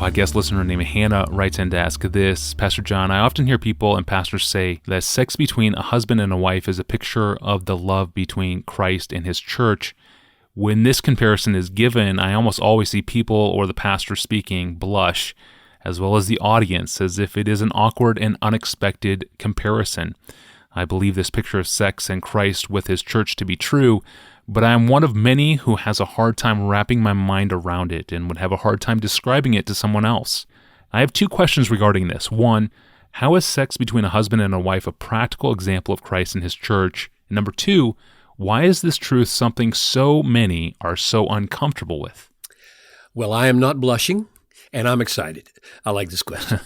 podcast listener named Hannah writes in to ask this. Pastor John, I often hear people and pastors say that sex between a husband and a wife is a picture of the love between Christ and his church. When this comparison is given, I almost always see people or the pastor speaking blush, as well as the audience, as if it is an awkward and unexpected comparison. I believe this picture of sex and Christ with his church to be true, but I am one of many who has a hard time wrapping my mind around it and would have a hard time describing it to someone else. I have two questions regarding this. One, how is sex between a husband and a wife a practical example of Christ and his church? And number two, why is this truth something so many are so uncomfortable with? Well, I am not blushing. And I'm excited. I like this question.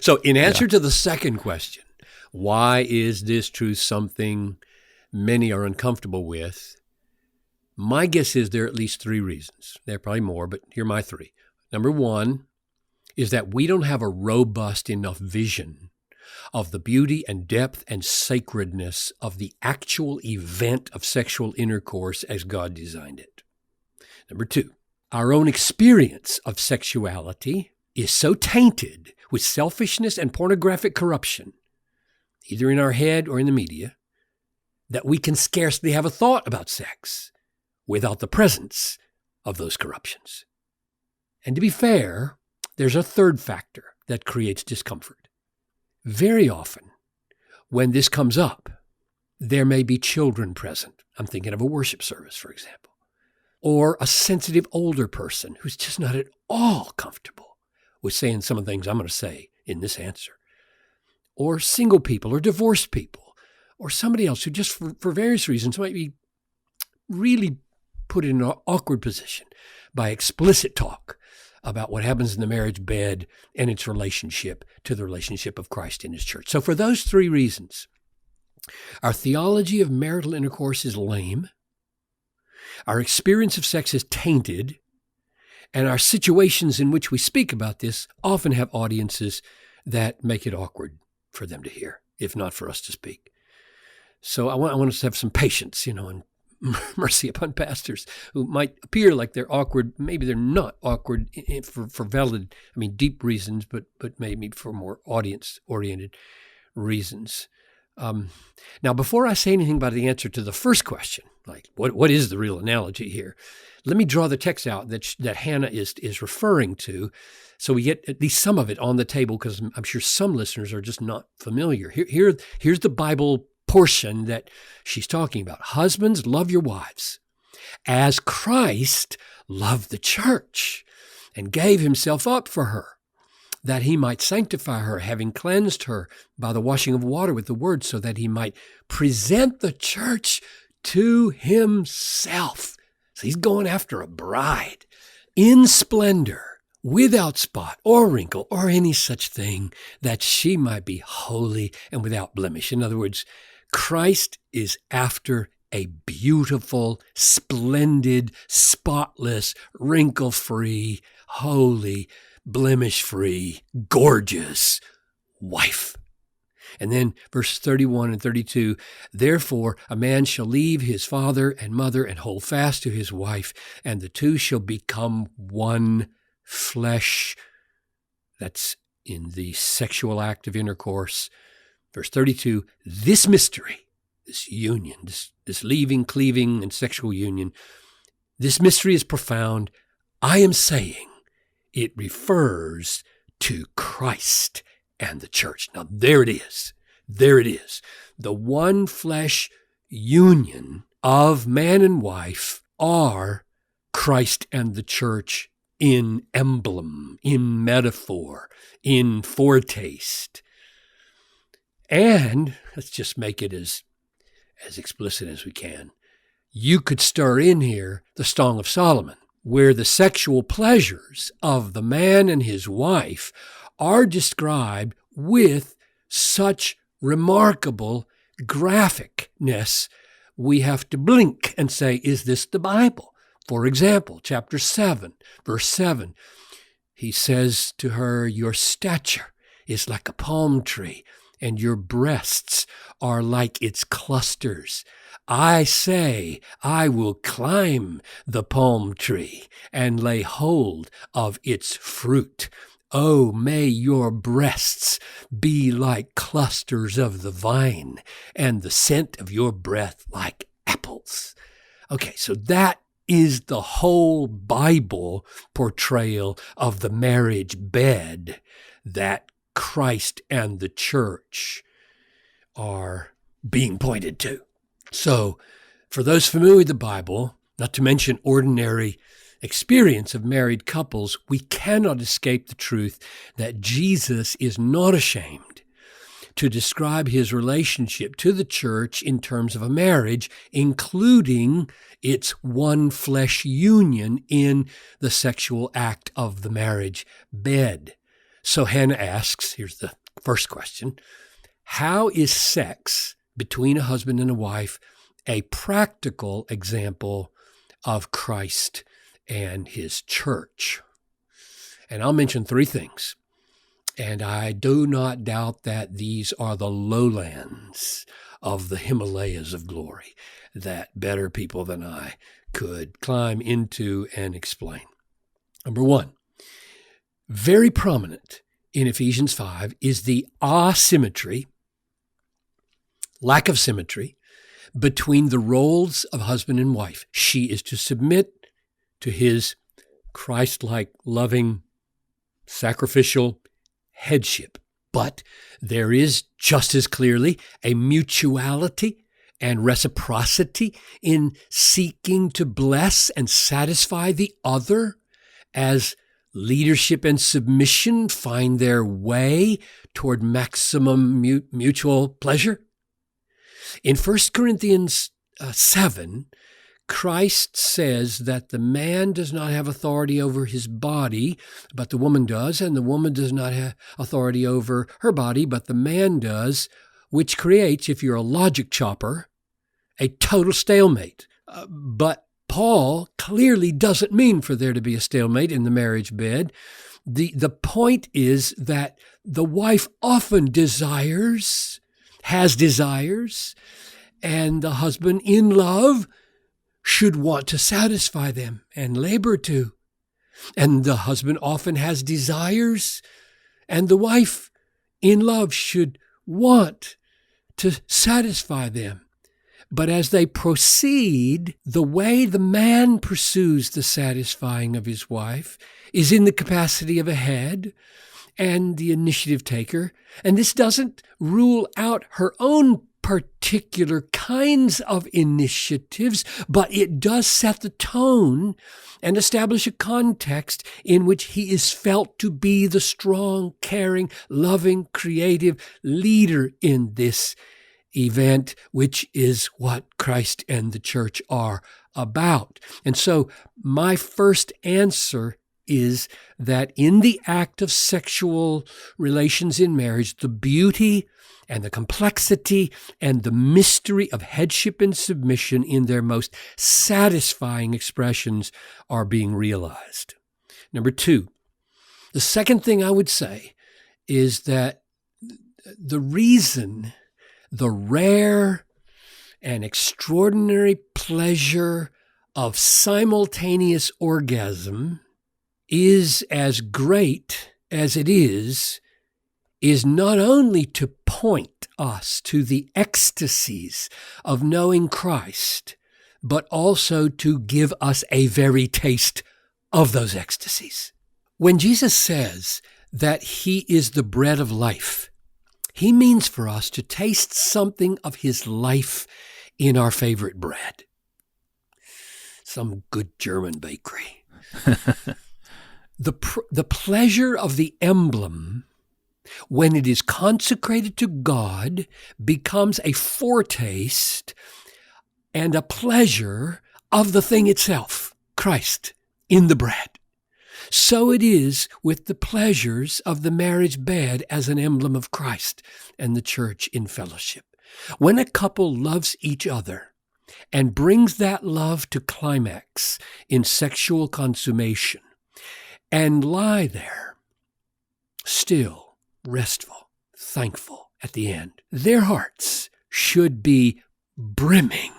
So in answer to the second question, why is this truth something many are uncomfortable with? My guess is there are at least three reasons. There are probably more, but here are my three. Number one is that we don't have a robust enough vision of the beauty and depth and sacredness of the actual event of sexual intercourse as God designed it. Number two, our own experience of sexuality is so tainted with selfishness and pornographic corruption, either in our head or in the media, that we can scarcely have a thought about sex without the presence of those corruptions. And to be fair, there's a third factor that creates discomfort. Very often, when this comes up, there may be children present. I'm thinking of a worship service, for example. Or a sensitive older person who's just not at all comfortable with saying some of the things I'm going to say in this answer. Or single people or divorced people or somebody else who just for various reasons might be really put in an awkward position by explicit talk about what happens in the marriage bed and its relationship to the relationship of Christ in his church. So for those three reasons, our theology of marital intercourse is lame. Our experience of sex is tainted, and our situations in which we speak about this often have audiences that make it awkward for them to hear, if not for us to speak. So I want us to have some patience, and mercy upon pastors who might appear like they're awkward. Maybe they're not awkward for valid, deep reasons, but maybe for more audience-oriented reasons. Now, before I say anything about the answer to the first question, like what is the real analogy here, let me draw the text out that Hannah is referring to, so we get at least some of it on the table, because I'm sure some listeners are just not familiar. Here's the Bible portion that she's talking about. Husbands, love your wives as Christ loved the church and gave himself up for her, that he might sanctify her, having cleansed her by the washing of water with the word, so that he might present the church to himself. So he's going after a bride in splendor, without spot or wrinkle or any such thing, that she might be holy and without blemish. In other words, Christ is after a beautiful, splendid, spotless, wrinkle-free, holy, blemish-free, gorgeous wife. And then verses 31 and 32, therefore a man shall leave his father and mother and hold fast to his wife, and the two shall become one flesh. That's in the sexual act of intercourse. Verse 32, this mystery, this union, this leaving, cleaving, and sexual union, this mystery is profound. I am saying it refers to Christ and the church. Now, there it is. There it is. The one flesh union of man and wife are Christ and the church in emblem, in metaphor, in foretaste. And let's just make it as explicit as we can. You could stir in here the Song of Solomon, where the sexual pleasures of the man and his wife are described with such remarkable graphicness, we have to blink and say, is this the Bible? For example, chapter 7, verse 7, he says to her, your stature is like a palm tree, and your breasts are like its clusters. I say, I will climb the palm tree and lay hold of its fruit. Oh, may your breasts be like clusters of the vine, and the scent of your breath like apples. Okay, so that is the whole Bible portrayal of the marriage bed that Christ and the church are being pointed to. So, for those familiar with the Bible, not to mention ordinary experience of married couples, we cannot escape the truth that Jesus is not ashamed to describe his relationship to the church in terms of a marriage, including its one flesh union in the sexual act of the marriage bed. So Hannah asks, here's the first question, how is sex between a husband and a wife a practical example of Christ and his church? And I'll mention three things. And I do not doubt that these are the lowlands of the Himalayas of glory that better people than I could climb into and explain. Number one, very prominent in Ephesians 5 is the asymmetry, lack of symmetry, between the roles of husband and wife. She is to submit to his Christ-like, loving, sacrificial headship. But there is just as clearly a mutuality and reciprocity in seeking to bless and satisfy the other as leadership and submission find their way toward maximum mutual pleasure. In 1 Corinthians 7, Christ says that the man does not have authority over his body, but the woman does, and the woman does not have authority over her body, but the man does, which creates, if you're a logic chopper, a total stalemate. But Paul clearly doesn't mean for there to be a stalemate in the marriage bed. The point is that the wife often has desires, and the husband in love should want to satisfy them and labor to. And the husband often has desires, and the wife in love should want to satisfy them. But as they proceed, the way the man pursues the satisfying of his wife is in the capacity of a head and the initiative taker. And this doesn't rule out her own particular kinds of initiatives, but it does set the tone and establish a context in which he is felt to be the strong, caring, loving, creative leader in this event, which is what Christ and the church are about. And so my first answer is that in the act of sexual relations in marriage, the beauty and the complexity and the mystery of headship and submission in their most satisfying expressions are being realized. Number two, the second thing I would say is that the reason the rare and extraordinary pleasure of simultaneous orgasm is as great as it is not only to point us to the ecstasies of knowing Christ, but also to give us a very taste of those ecstasies. When Jesus says that he is the bread of life, he means for us to taste something of his life in our favorite bread. Some good German bakery. The pleasure of the emblem, when it is consecrated to God, becomes a foretaste and a pleasure of the thing itself, Christ, in the bread. So it is with the pleasures of the marriage bed as an emblem of Christ and the church in fellowship. When a couple loves each other and brings that love to climax in sexual consummation and lie there, still, restful, thankful at the end, their hearts should be brimming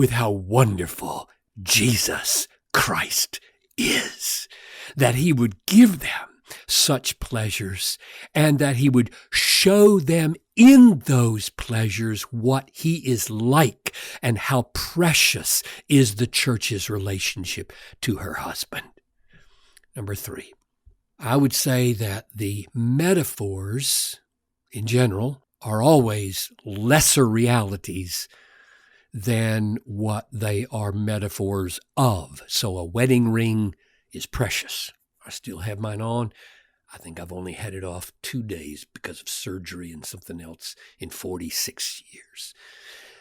with how wonderful Jesus Christ is, that he would give them such pleasures, and that he would show them in those pleasures what he is like and how precious is the church's relationship to her husband. Number 3, I would say that the metaphors in general are always lesser realities than what they are metaphors of. So a wedding ring is precious. I still have mine on. I think I've only had it off 2 days because of surgery and something else in 46 years.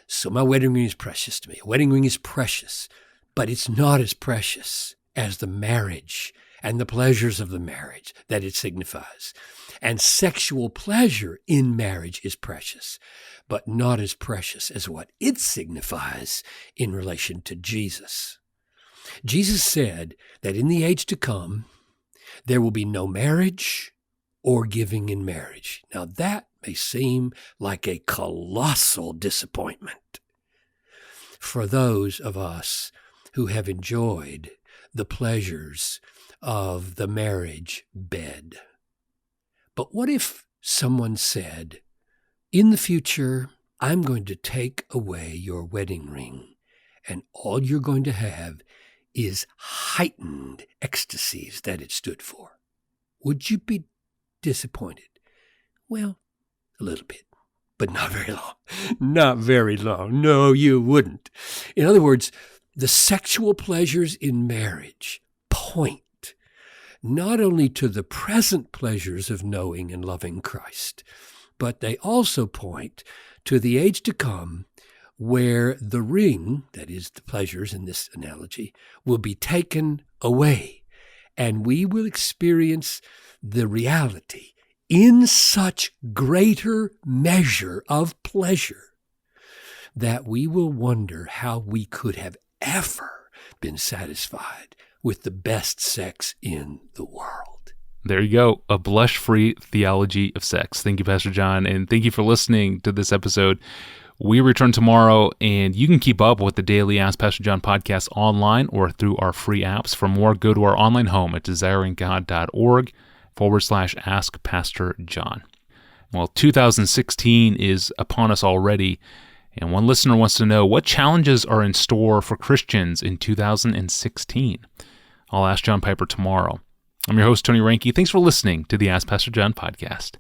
So my wedding ring is precious to me. A wedding ring is precious, but it's not as precious as the marriage and the pleasures of the marriage that it signifies. And sexual pleasure in marriage is precious, but not as precious as what it signifies in relation to Jesus. Jesus said that in the age to come, there will be no marriage or giving in marriage. Now that may seem like a colossal disappointment for those of us who have enjoyed the pleasures of the marriage bed. But what if someone said, in the future, I'm going to take away your wedding ring, and all you're going to have is heightened ecstasies that it stood for? Would you be disappointed? Well, a little bit, but not very long. Not very long. No, you wouldn't. In other words, the sexual pleasures in marriage point not only to the present pleasures of knowing and loving Christ, but they also point to the age to come where the ring, that is the pleasures in this analogy, will be taken away, and we will experience the reality in such greater measure of pleasure that we will wonder how we could have ever been satisfied with the best sex in the world. There you go, a blush-free theology of sex. Thank you, Pastor John, and thank you for listening to this episode. We return tomorrow, and you can keep up with the daily Ask Pastor John podcast online or through our free apps. For more, go to our online home at desiringgod.org/Ask Pastor John. Well, 2016 is upon us already, and one listener wants to know what challenges are in store for Christians in 2016. I'll ask John Piper tomorrow. I'm your host, Tony Reinke. Thanks for listening to the Ask Pastor John podcast.